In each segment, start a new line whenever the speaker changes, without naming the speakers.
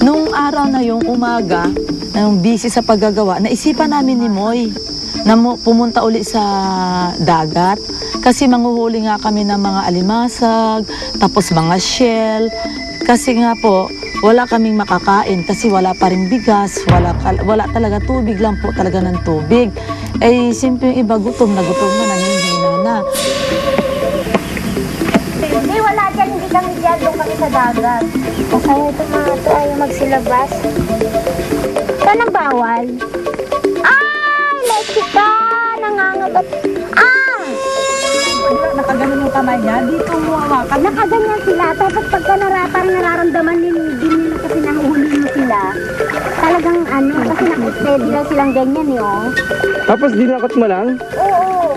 Nung araw na yung umaga, nung busy sa paggagawa, naisipan namin ni Moy na pumunta uli sa dagat. Kasi manghuhuli nga kami ng mga alimasag, tapos mga shell. Kasi nga po, wala kaming makakain kasi wala pa rin bigas, wala talaga, tubig lang po talaga ng tubig. Eh, simple yung iba gutom na, nanghihina na.
Hindi, wala dyan, hindi kami dyan, doon kami sa dagat. O kaya ito mga ito ay magsilabas. Saan ang bawal? Ay, lechika, nangangagat.
Nakaganon yung kamay niya, dito mo hawakan.
Nakaganyan sila, tapos pagka parang nararamdaman din nila kasi nahuhuli mo sila. Talagang kasi nakastedi lang silang ganyan eh, oh.
Tapos dinakot mo lang?
Oo.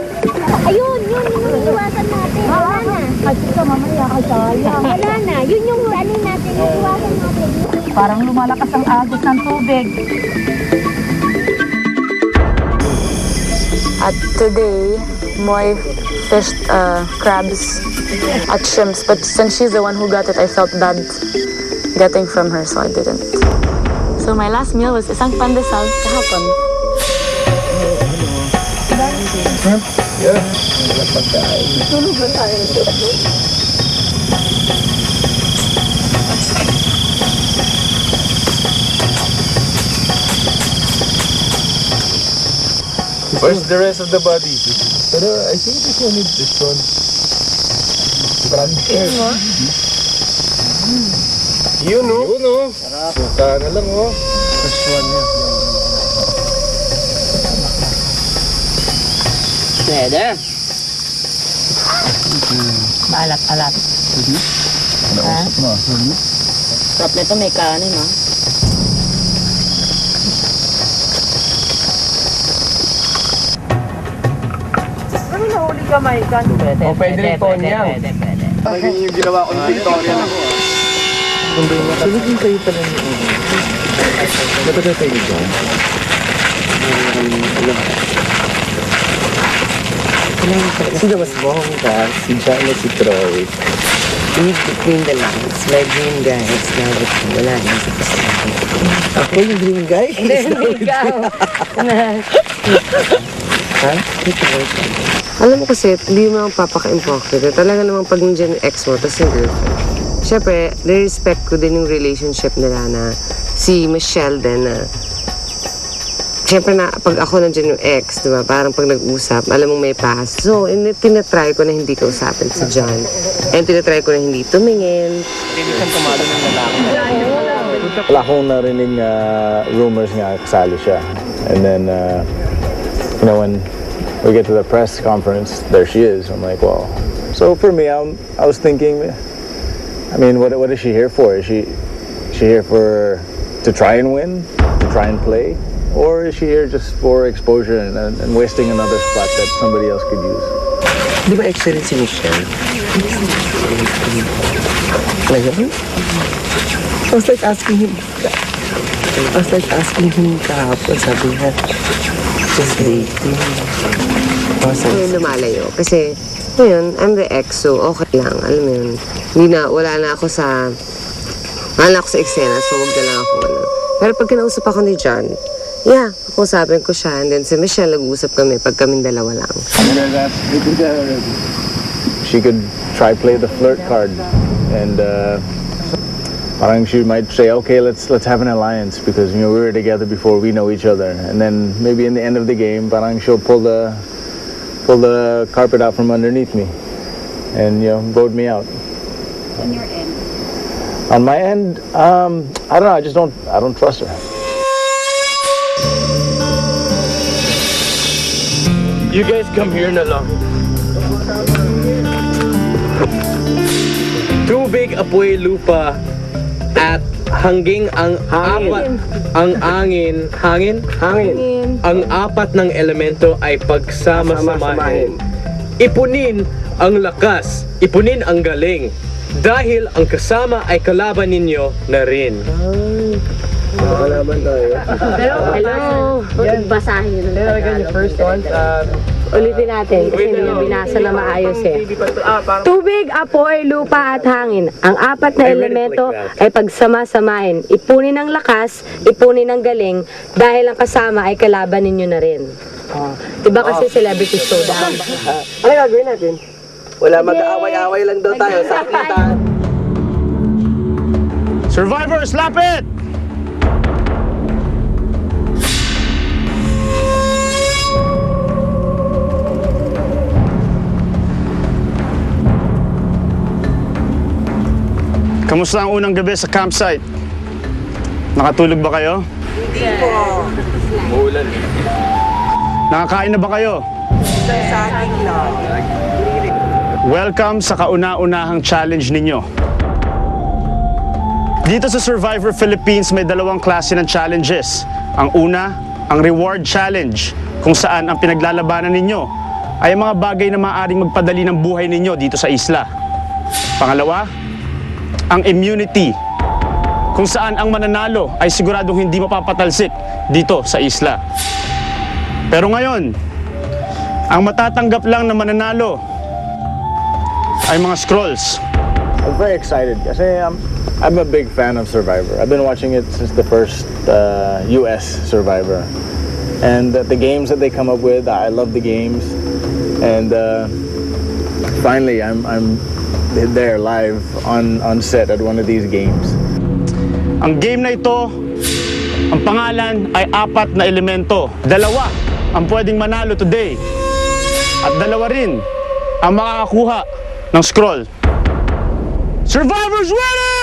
Ayun, yun yung iwasan natin. Wala na.
Kasi ka mamaya kasaya.
Wala na. Yun yung natin, yung iwasan natin.
Parang lumalakas ang agos ng tubig. At today, Moy fished crabs at shrimps, but since she's the one who got it, I felt bad getting from her, so I didn't. So my last meal was isang pandesal kahapon.
Where's the rest of the body? Pero I think this one is this one. Yun o. Yun o. Suka na lang o. First one niya.
Pwede.
Maalat-alat.
Nausap na.
Sarap nito, may kanin, ha?
Ano nahuli ka, Maikan?
Pwede,
O, pwede rin po niya.
Pwede.
Magiging yung ginawa ko ng Victoria na. Sunugin kayo pala niyo. Napatay tayo dyan. Sino mas bongga? Si John o si Troy?
Read between the lines. My dream guys, now that wala na sa pasahan.
Ako yung dream guy?
Hindi, ikaw.
Ha?
Alam mo kasi, hindi mo papaka-impokrito. Talaga namang pag nandiyan yung ex mo, tapos yung girlfriend. Siyempre, respect ko din yung relationship nila na si Michelle din na siyempre na pag ako nandiyan yung ex, diba? Parang pag nag-usap, alam mong may past. So, tinatry ko na hindi kausapin si John. And tinatry ko na hindi tumingin.
Hindi siyang tumalo ng lalaki. Wala akong narinig rumors nga kasali siya. And then, you know, when we get to the press conference, there she is. I'm like, well. So for me, I was thinking, I mean, what is she here for? Is she here to try and win, to try and play, or is she here just for exposure and wasting another spot that somebody else could use?
Di ba excellent si Michelle? I was like asking him kahapon, sabi niya, just dating. Ngayon lumalayo. Kasi, yun, I'm the ex, so okay lang. Alam mo yun, wala na ako sa eksena, so wag na lang ako, Pero pag kinausap ako ni John, yeah, kausapin ko siya, and then si Michelle, nag-uusap kami pag kaming dalawa lang.
She could try play the flirt card, and parang she might say, okay, let's have an alliance because we were together before, we know each other, and then maybe in the end of the game, parang she'll pull the carpet out from underneath me, and vote me out.
On your end.
On my end, I don't know. I don't trust her.
You guys come here na lang. Tubig, apoy, lupa, at hanging ang apat ang hangin ang apat ng elemento ay pagsama-samahin. Ipunin ang lakas, ipunin ang galing, dahil ang kasama ay kalaban ninyo na rin. Kalaban tayo.
Hello. Basahin yun.
Again, yung first one,
Ulitin natin kasi hindi niya binasa na maayos eh. Tubig, apoy, lupa at hangin. Ang apat na elemento ay pagsama-samahin. Ipunin ng lakas, ipunin ng galing, dahil ang kasama ay kalaban ninyo na rin. Oh. Diba kasi celebrity showdown?
Ano gagawin natin? Wala, mag-aaway-aaway lang daw tayo sa kita.
Survivors, lapit! Kamusta ang unang gabi sa campsite? Nakatulog ba kayo?
Hindi po.
Umuulan.
Nakakain na ba kayo?
Isang saging lang.
Welcome sa kauna-unahang challenge ninyo. Dito sa Survivor Philippines may dalawang klase ng challenges. Ang una, ang reward challenge, kung saan ang pinaglalabanan ninyo ay mga bagay na maaaring magpadali ng buhay ninyo dito sa isla. Pangalawa, ang immunity, kung saan ang mananalo ay siguradong hindi mapapatalsik dito sa isla. Pero ngayon, ang matatanggap lang na mananalo ay mga scrolls.
I'm very excited kasi I'm a big fan of Survivor. I've been watching it since the first US Survivor. And the games that they come up with, I love the games. And finally, I'm there live on set at one of these games.
Ang game na ito, ang pangalan ay 4 na elemento. 2 ang pwedeng manalo today. At 2 rin ang makakakuha ng scroll. Survivors ready!